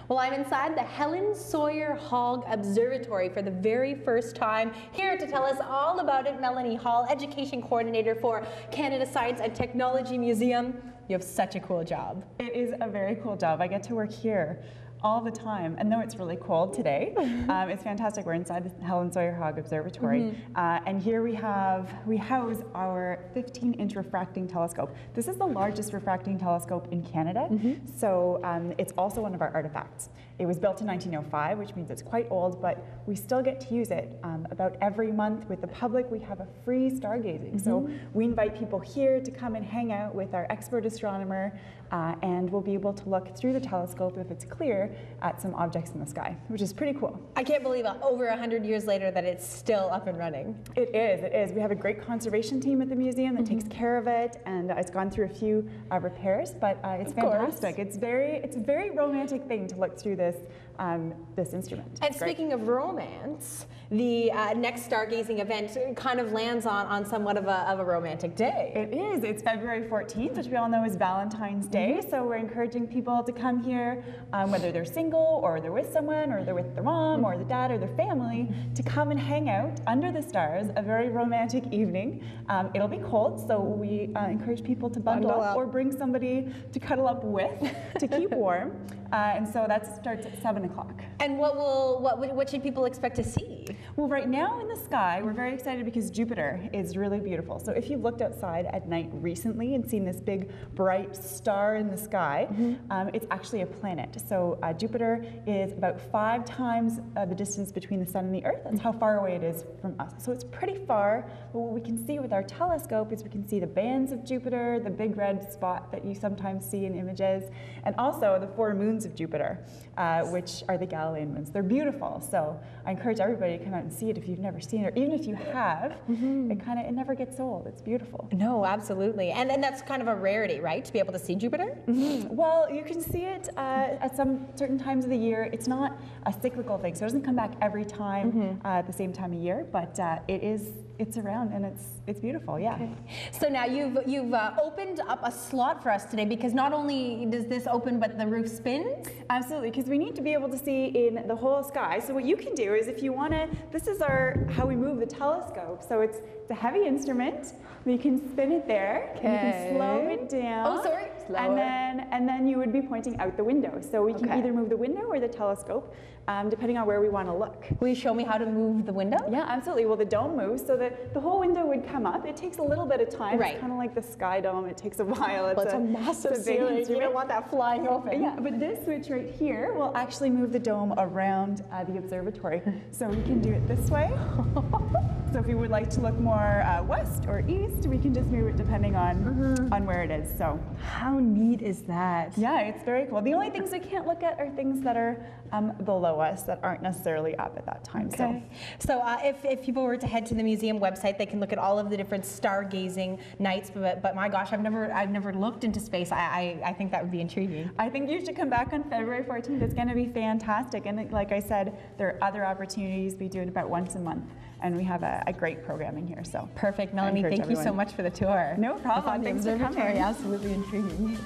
Well, I'm inside the Helen Sawyer Hogg Observatory for the very first time. Here to tell us all about it, Melanie Hall, Education Coordinator for Canada Science and Technology Museum. You have such a cool job. It is a very cool job. I get to work here all the time, and though it's really cold today, it's fantastic. We're inside the Helen Sawyer Hogg Observatory, and here we house our 15-inch refracting telescope. This is the largest refracting telescope in Canada, so it's also one of our artifacts. It was built in 1905, which means it's quite old, but we still get to use it about every month with the public. We have a free stargazing, so we invite people here to come and hang out with our expert astronomer, and we'll be able to look through the telescope, if it's clear, at some objects in the sky, which is pretty cool. I can't believe over 100 years later that it's still up and running. It is. We have a great conservation team at the museum that takes care of it, and it's gone through a few repairs, but it's fantastic. It's a very romantic thing to look through this instrument. And speaking of romance, the next stargazing event kind of lands on somewhat of a romantic day. It is. It's February 14th, which we all know is Valentine's Day, so we're encouraging people to come here, whether they're single or they're with someone or they're with their mom or the dad or their family, to come and hang out under the stars, a very romantic evening. It'll be cold, so we encourage people to bundle up or bring somebody to cuddle up with to keep warm, and so that starts at 7 o'clock. And what should people expect to see? Well, right now in the sky, we're very excited because Jupiter is really beautiful. So if you've looked outside at night recently and seen this big bright star in the sky, it's actually a planet. So Jupiter is about 5 times the distance between the sun and the Earth. That's how far away it is from us. So it's pretty far, but what we can see with our telescope is we can see the bands of Jupiter, the big red spot that you sometimes see in images, and also the 4 moons of Jupiter, which are the Galilean moons. They're beautiful, so I encourage everybody to come out and see it if you've never seen it, or even if you have. It never gets old. It's beautiful. No, absolutely. And that's kind of a rarity, right, to be able to see Jupiter? Well, you can see it at some certain times of the year. It's not a cyclical thing, so it doesn't come back every time at the same time of year, but it's around, and it's beautiful, yeah. Okay. So now you've opened up a slot for us today, because not only does this open, but the roof spins? Absolutely, because we need to be able to see in the whole sky. So what you can do is, if you want to, this is how we move the telescope. So it's a heavy instrument. We can spin it there. Okay. You can slow it down. Oh, sorry. Slower. And then you would be pointing out the window. So we can either move the window or the telescope, depending on where we want to look. Will you show me how to move the window? Yeah, absolutely. Well, the dome moves, so the whole window would come up. It takes a little bit of time. Right. It's kind of like the sky dome. It takes a while. It's a massive ceiling. You don't want that flying open. Yeah, but this switch right here will actually move the dome around the observatory. So we can do it this way. So if you would like to look more west or east, we can just move it depending on where it is. So how neat is that? Yeah, it's very cool. The only things we can't look at are things that are below us that aren't necessarily up at that time. Okay. So if people were to head to the museum website, they can look at all of the different stargazing nights. But my gosh, I've never looked into space. I think that would be intriguing. I think you should come back on February 14th. It's going to be fantastic. And like I said, there are other opportunities. We do it about once a month, and we have a great programming here. So perfect, Melanie. Thank you so much for the tour. No problem. Thanks for coming. Absolutely intriguing.